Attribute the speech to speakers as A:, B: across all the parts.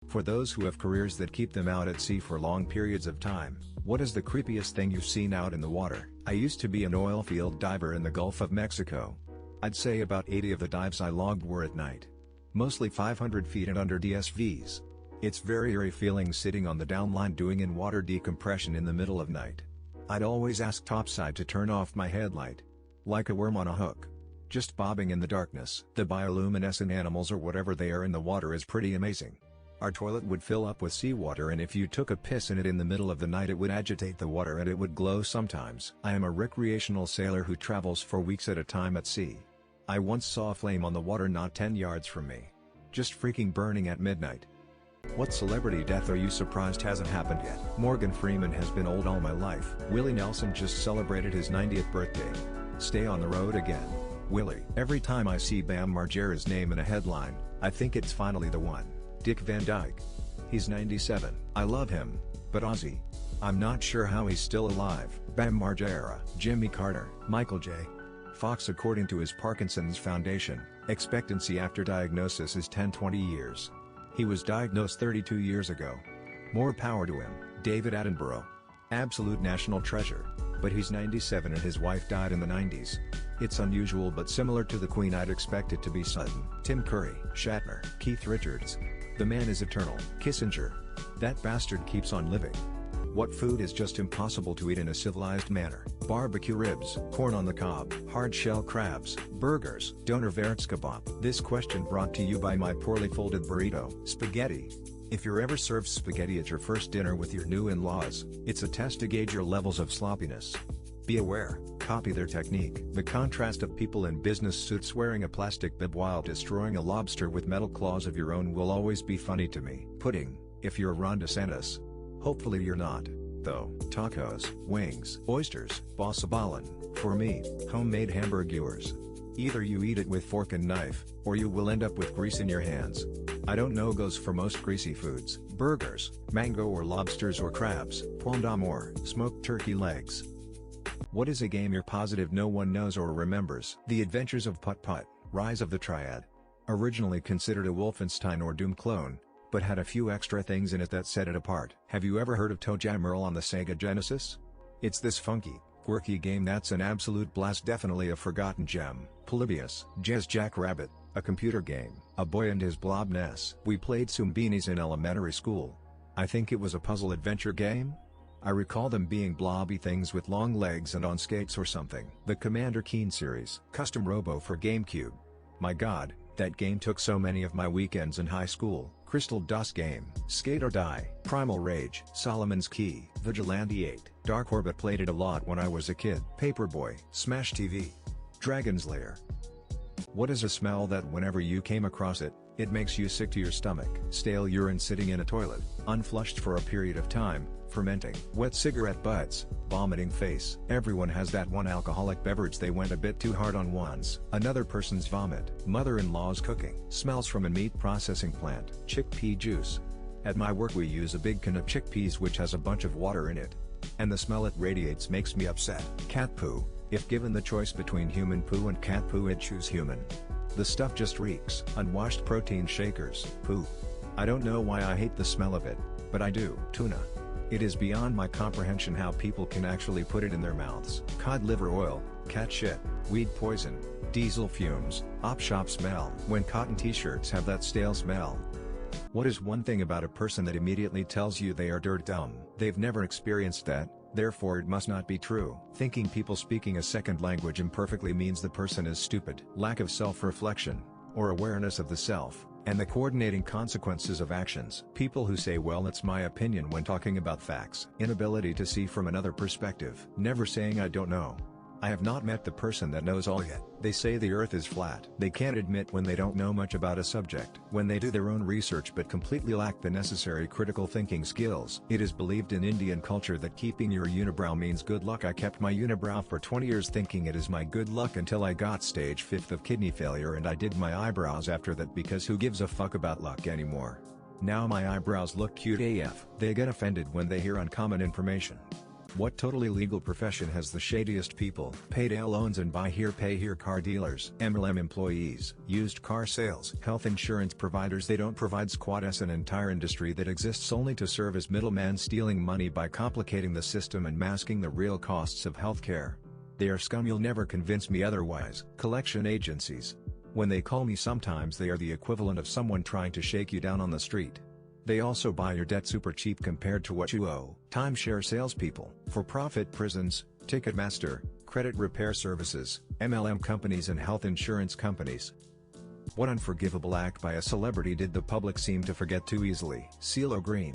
A: For those who have careers that keep them out at sea for long periods of time, what is the creepiest thing you've seen out in the water? I used to be an oil field diver in the Gulf of Mexico. I'd say about 80 of the dives I logged were at night. Mostly 500 feet and under DSVs. It's very eerie feeling sitting on the downline doing in-water decompression in the middle of night. I'd always ask topside to turn off my headlight. Like a worm on a hook. Just bobbing in the darkness. The bioluminescent animals or whatever they are in the water is pretty amazing. Our toilet would fill up with seawater, and if you took a piss in it in the middle of the night it would agitate the water and it would glow sometimes. I am a recreational sailor who travels for weeks at a time at sea. I once saw a flame on the water not 10 yards from me. Just freaking burning at midnight. What celebrity death are you surprised hasn't happened yet? Morgan Freeman has been old all my life. Willie Nelson just celebrated his 90th birthday. Stay on the road again. Willie. Every time I see Bam Margera's name in a headline, I think it's finally the one. Dick Van Dyke. He's 97. I love him, but Ozzy. I'm not sure how he's still alive. Bam Margera. Jimmy Carter. Michael J. Fox. According to his Parkinson's Foundation, expectancy after diagnosis is 10-20 years. He was diagnosed 32 years ago. More power to him. David Attenborough. Absolute national treasure. But he's 97 and his wife died in the 90s. It's unusual but similar to the Queen. I'd expect it to be Sutton. Tim Curry. Shatner. Keith Richards. The man is eternal. Kissinger. That bastard keeps on living. What food is just impossible to eat in a civilized manner? Barbecue ribs, corn on the cob, hard-shell crabs, burgers, doner kebab. This question brought to you by my poorly folded burrito. Spaghetti. If you're ever served spaghetti at your first dinner with your new in-laws, it's a test to gauge your levels of sloppiness. Be aware, copy their technique. The contrast of people in business suits wearing a plastic bib while destroying a lobster with metal claws of your own will always be funny to me. Pudding, if you're Ron DeSantis. Hopefully you're not, though. Tacos, wings, oysters, bosabalin. For me, homemade hamburgers. Either you eat it with fork and knife, or you will end up with grease in your hands. I don't know goes for most greasy foods. Burgers, mango or lobsters or crabs, pomme d'amour, smoked turkey legs. What is a game you're positive no one knows or remembers? The Adventures of Putt-Putt, Rise of the Triad. Originally considered a Wolfenstein or Doom clone, but had a few extra things in it that set it apart. Have you ever heard of ToeJam Earl on the Sega Genesis? It's this funky, quirky game that's an absolute blast, definitely a forgotten gem. Polybius, Jazz Jackrabbit, a computer game. A Boy and His Blob Ness. We played Zoombinis in elementary school. I think it was a puzzle adventure game? I recall them being blobby things with long legs and on skates or something. The Commander Keen series. Custom Robo for GameCube. My god, that game took so many of my weekends in high school. Crystal Dust Game. Skate or Die. Primal Rage. Solomon's Key. Vigilante 8. Dark Orbit. Played it a lot when I was a kid. Paperboy. Smash TV. Dragon's Lair. What is a smell that whenever you came across it, it makes you sick to your stomach? Stale urine sitting in a toilet, unflushed for a period of time, fermenting. Wet cigarette butts, vomiting face. Everyone has that one alcoholic beverage they went a bit too hard on once. Another person's vomit. Mother-in-law's cooking. Smells from a meat processing plant. Chickpea juice. At my work we use a big can of chickpeas which has a bunch of water in it. And the smell it radiates makes me upset. Cat poo. If given the choice between human poo and cat poo, I'd choose human. The stuff just reeks. Unwashed protein shakers. Poo. I don't know why I hate the smell of it, but I do. Tuna. It is beyond my comprehension how people can actually put it in their mouths. Cod liver oil, cat shit, weed poison, diesel fumes, op shop smell. When cotton t-shirts have that stale smell. What is one thing about a person that immediately tells you they are dirt dumb? They've never experienced that, therefore it must not be true. Thinking people speaking a second language imperfectly means the person is stupid. Lack of self-reflection, or awareness of the self, and the coordinating consequences of actions. People who say well it's my opinion when talking about facts. Inability to see from another perspective. Never saying I don't know. I have not met the person that knows all yet. They say the earth is flat. They can't admit when they don't know much about a subject. When they do their own research but completely lack the necessary critical thinking skills. It is believed in Indian culture that keeping your unibrow means good luck. I kept my unibrow for 20 years thinking it is my good luck until I got stage 5 of kidney failure and I did my eyebrows after that because who gives a fuck about luck anymore. Now my eyebrows look cute AF. They get offended when they hear uncommon information. What totally legal profession has the shadiest people? Payday loans and buy here pay here. Car dealers, MLM employees, used car sales, health insurance providers. They don't provide squat. As an entire industry that exists only to serve as middleman, stealing money by complicating the system and masking the real costs of healthcare. They are scum. You'll never convince me otherwise. Collection agencies. When they call me, sometimes they are the equivalent of someone trying to shake you down on the street. They also buy your debt super cheap compared to what you owe. Timeshare salespeople, for-profit prisons, Ticketmaster, credit repair services, MLM companies and health insurance companies. What unforgivable act by a celebrity did the public seem to forget too easily? CeeLo Green.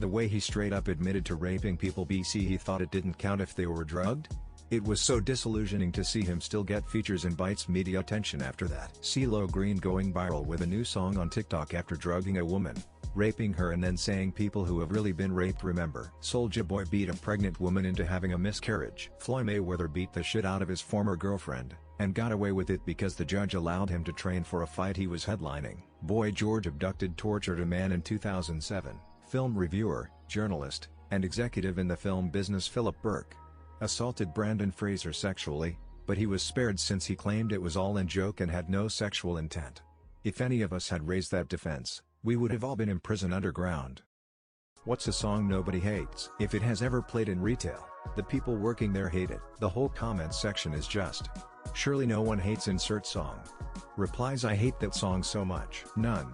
A: The way he straight up admitted to raping people. BC he thought it didn't count if they were drugged? It was so disillusioning to see him still get features and bites media attention after that. CeeLo Green going viral with a new song on TikTok after drugging a woman, raping her and then saying people who have really been raped remember. Soulja Boy beat a pregnant woman into having a miscarriage. Floyd Mayweather beat the shit out of his former girlfriend, and got away with it because the judge allowed him to train for a fight he was headlining. Boy George abducted, tortured a man in 2007. Film reviewer, journalist, and executive in the film business Philip Burke assaulted Brandon Fraser sexually, but he was spared since he claimed it was all in joke and had no sexual intent. If any of us had raised that defense, we would have all been in prison underground. What's a song nobody hates? If it has ever played in retail, the people working there hate it. The whole comments section is just, surely no one hates insert song. Replies: I hate that song so much. None.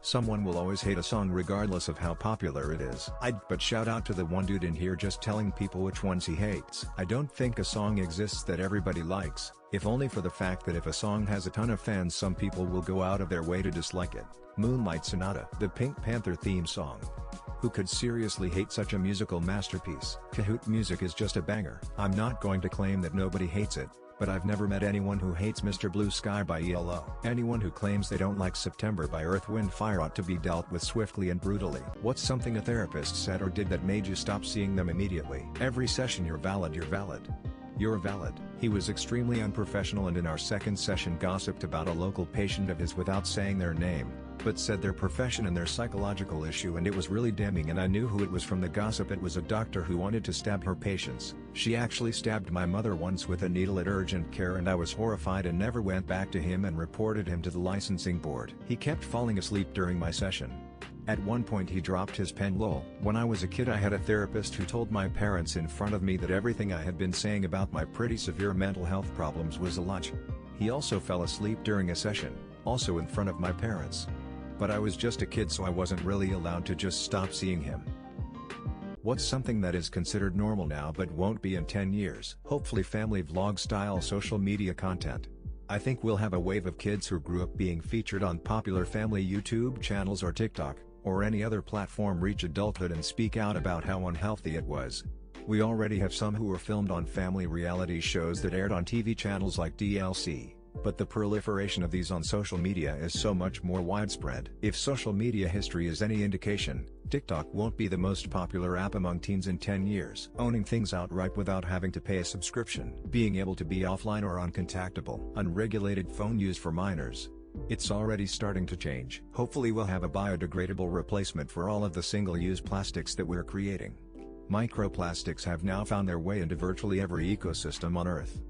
A: Someone will always hate a song regardless of how popular it is. But shout out to the one dude in here just telling people which ones he hates. I don't think a song exists that everybody likes, if only for the fact that if a song has a ton of fans, some people will go out of their way to dislike it. Moonlight Sonata, the Pink Panther theme song. Who could seriously hate such a musical masterpiece? Kahoot music is just a banger. I'm not going to claim that nobody hates it, but I've never met anyone who hates Mr. Blue Sky by ELO. Anyone who claims they don't like September by Earth, Wind, Fire ought to be dealt with swiftly and brutally. What's something a therapist said or did that made you stop seeing them immediately? Every session you're valid, you're valid. You're valid. He was extremely unprofessional and in our second session gossiped about a local patient of his without saying their name, but said their profession and their psychological issue, and it was really damning, and I knew who it was from the gossip. It was a doctor who wanted to stab her patients. She actually stabbed my mother once with a needle at urgent care, and I was horrified and never went back to him and reported him to the licensing board. He kept falling asleep during my session. At one point he dropped his pen. Lol. When I was a kid I had a therapist who told my parents in front of me that everything I had been saying about my pretty severe mental health problems was a lie. He also fell asleep during a session, also in front of my parents. But I was just a kid, so I wasn't really allowed to just stop seeing him. What's something that is considered normal now but won't be in 10 years? Hopefully family vlog style social media content. I think we'll have a wave of kids who grew up being featured on popular family YouTube channels or TikTok, or any other platform, reach adulthood and speak out about how unhealthy it was. We already have some who were filmed on family reality shows that aired on TV channels like DLC, but the proliferation of these on social media is so much more widespread. If social media history is any indication, TikTok won't be the most popular app among teens in 10 years. Owning things outright without having to pay a subscription. Being able to be offline or uncontactable. Unregulated phone use for minors. It's already starting to change. Hopefully we'll have a biodegradable replacement for all of the single-use plastics that we're creating. Microplastics have now found their way into virtually every ecosystem on Earth.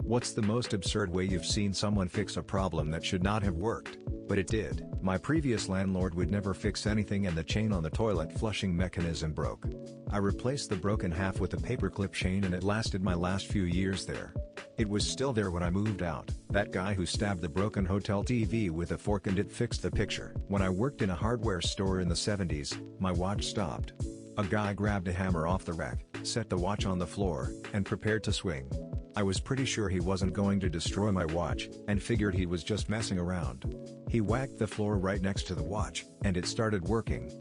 A: What's the most absurd way you've seen someone fix a problem that should not have worked, but it did? My previous landlord would never fix anything and the chain on the toilet flushing mechanism broke. I replaced the broken half with a paperclip chain and it lasted my last few years there. It was still there when I moved out. That guy who stabbed the broken hotel TV with a fork and it fixed the picture. When I worked in a hardware store in the 70s, my watch stopped. A guy grabbed a hammer off the rack, set the watch on the floor, and prepared to swing. I was pretty sure he wasn't going to destroy my watch, and figured he was just messing around. He whacked the floor right next to the watch, and it started working.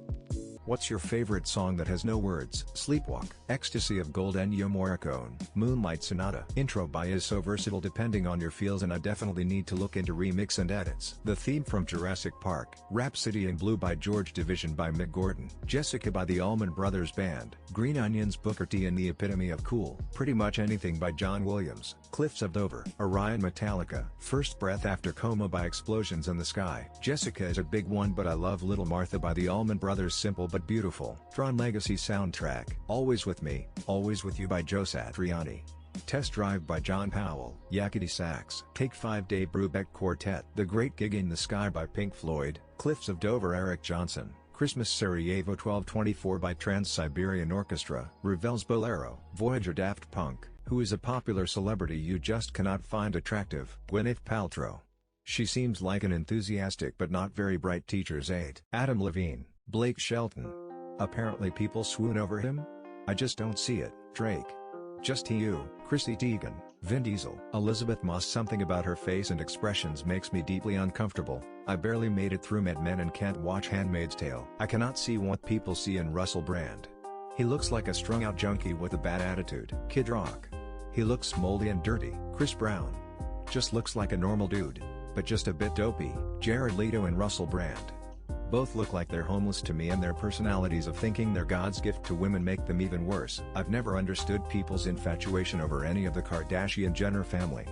A: What's your favorite song that has no words? Sleepwalk, Ecstasy of Gold, Ennio Morricone. Moonlight Sonata. Intro by is so versatile depending on your feels, and I definitely need to look into remix and edits. The theme from Jurassic Park. Rhapsody in Blue by George Division by Mick Gordon. Jessica by the Allman Brothers Band. Green Onions, Booker T and the Epitome of Cool. Pretty Much Anything by John Williams. Cliffs of Dover. Orion, Metallica. First Breath After Coma by Explosions in the Sky. Jessica is a big one, but I love Little Martha by the Allman Brothers. Simple but beautiful. Tron Legacy soundtrack. Always with Me, Always With You by Joe Satriani. Test Drive by John Powell. Yakety Sax. Take 5 Day Brubeck Quartet. The Great Gig in the Sky by Pink Floyd. Cliffs of Dover Eric Johnson. Christmas Sarajevo 1224 by Trans-Siberian Orchestra. Ravel's Bolero. Voyager Daft Punk. Who is a popular celebrity you just cannot find attractive? Gwyneth Paltrow. She seems like an enthusiastic but not very bright teacher's aide. Adam Levine. Blake Shelton. Apparently people swoon over him? I just don't see it. Drake. Just you. Chrissy Teigen. Vin Diesel. Elizabeth Moss. Something about her face and expressions makes me deeply uncomfortable. I barely made it through Mad Men and can't watch Handmaid's Tale. I cannot see what people see in Russell Brand. He looks like a strung-out junkie with a bad attitude. Kid Rock. He looks moldy and dirty. Chris Brown. Just looks like a normal dude, but just a bit dopey. Jared Leto and Russell Brand. Both look like they're homeless to me, and their personalities of thinking they're God's gift to women make them even worse. I've never understood people's infatuation over any of the Kardashian-Jenner family.